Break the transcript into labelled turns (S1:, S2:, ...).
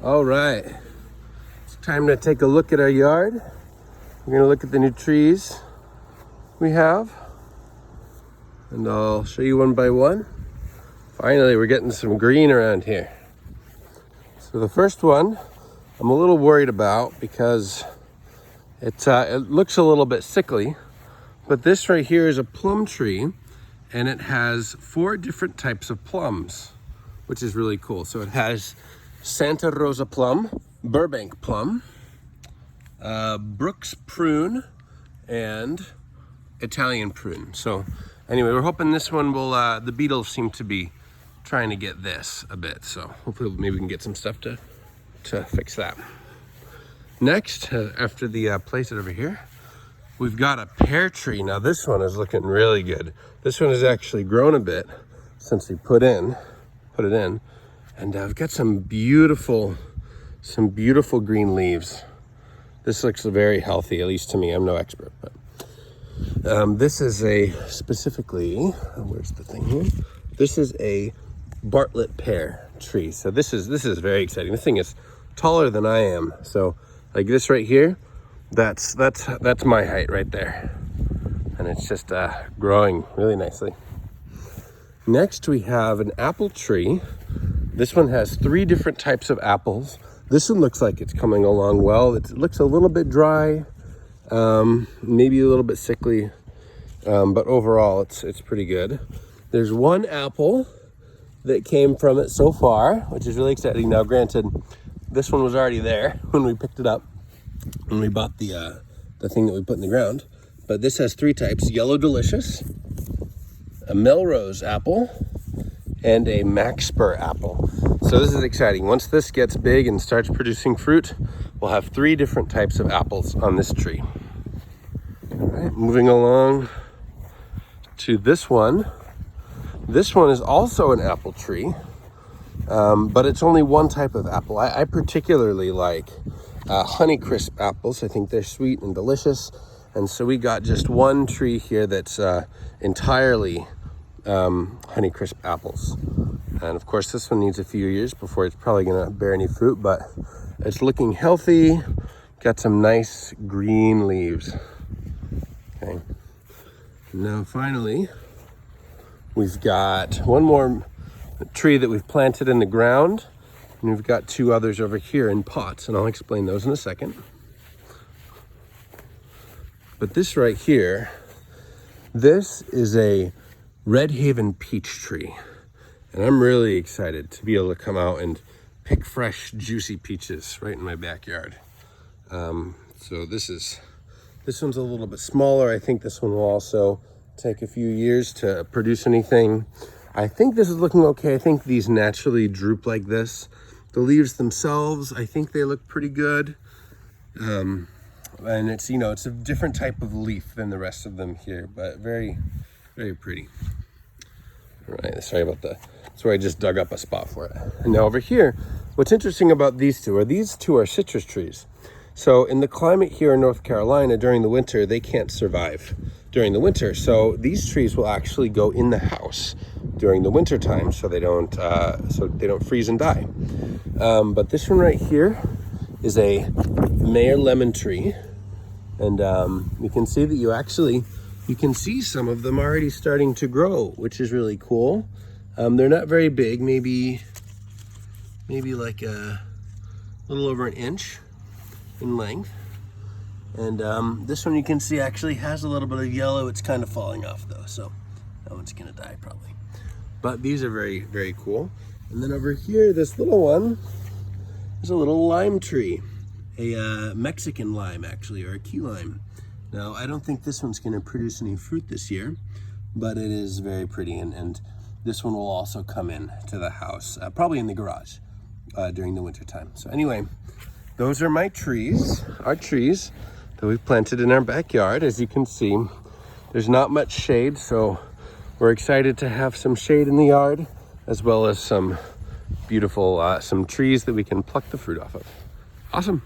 S1: All right, it's time to take a look at our yard. We're gonna look at the new trees we have, and I'll show you one by one. Finally, we're getting some green around here. So the first one I'm a little worried about because it looks a little bit sickly, but this right here is a plum tree, and it has 4 different types of plums, which is really cool. So it has Santa Rosa plum, Burbank plum, Brooks prune, and Italian prune. So anyway, we're hoping this one will, the beetles seem to be trying to get this a bit. So hopefully maybe we can get some stuff to fix that. Next, after the place it over here, we've got a pear tree. Now this one is looking really good. This one has actually grown a bit since we put it in. And I've got some beautiful green leaves. This looks very healthy, at least to me. I'm no expert, but this is specifically, where's the thing here? This is a Bartlett pear tree. So this is very exciting. This thing is taller than I am. So like this right here, that's my height right there. And it's just growing really nicely. Next, we have an apple tree. This one has 3 different types of apples. This one looks like it's coming along well. It looks a little bit dry, maybe a little bit sickly, but overall it's pretty good. There's 1 apple that came from it so far, which is really exciting. Now, granted, this one was already there when we picked it up, when we bought the thing that we put in the ground. But this has 3 types: Yellow Delicious, a Melrose apple, and a Maxspur apple. So this is exciting. Once this gets big and starts producing fruit, we'll have 3 different types of apples on this tree. All right, moving along to this one. This one is also an apple tree, but it's only 1 type of apple. I particularly like Honeycrisp apples. I think they're sweet and delicious. And so we got just 1 tree here that's entirely Honeycrisp apples. And of course, this one needs a few years before it's probably gonna bear any fruit, but it's looking healthy. Got some nice green leaves. Okay. Now finally, we've got 1 more tree that we've planted in the ground, and we've got 2 others over here in pots, and I'll explain those in a second. But this right here, this is a Red Haven peach tree. And I'm really excited to be able to come out and pick fresh, juicy peaches right in my backyard. So this one's a little bit smaller. I think this one will also take a few years to produce anything. I think this is looking okay. I think these naturally droop like this. The leaves themselves, I think they look pretty good. And it's, it's a different type of leaf than the rest of them here, but very, very pretty. All right, sorry about that. That's where I just dug up a spot for it. And now over here, what's interesting about these two are citrus trees. So in the climate here in North Carolina during the winter, they can't survive during the winter. So these trees will actually go in the house during the winter time, so they don't freeze and die. But this one right here is a Mayor lemon tree, and you can see that you can see some of them already starting to grow, which is really cool. They're not very big, maybe like a little over 1 inch in length. And this one you can see actually has a little bit of yellow. It's kind of falling off though, so that one's gonna die probably. But these are very, very cool. And then over here, this little one is a little lime tree, a Mexican lime actually, or a key lime. Now, I don't think this one's gonna produce any fruit this year, but it is very pretty, and this one will also come in to the house, probably in the garage during the winter time. So anyway, those are my trees, our trees that we've planted in our backyard. As you can see, there's not much shade, so we're excited to have some shade in the yard, as well as some beautiful, some trees that we can pluck the fruit off of. Awesome.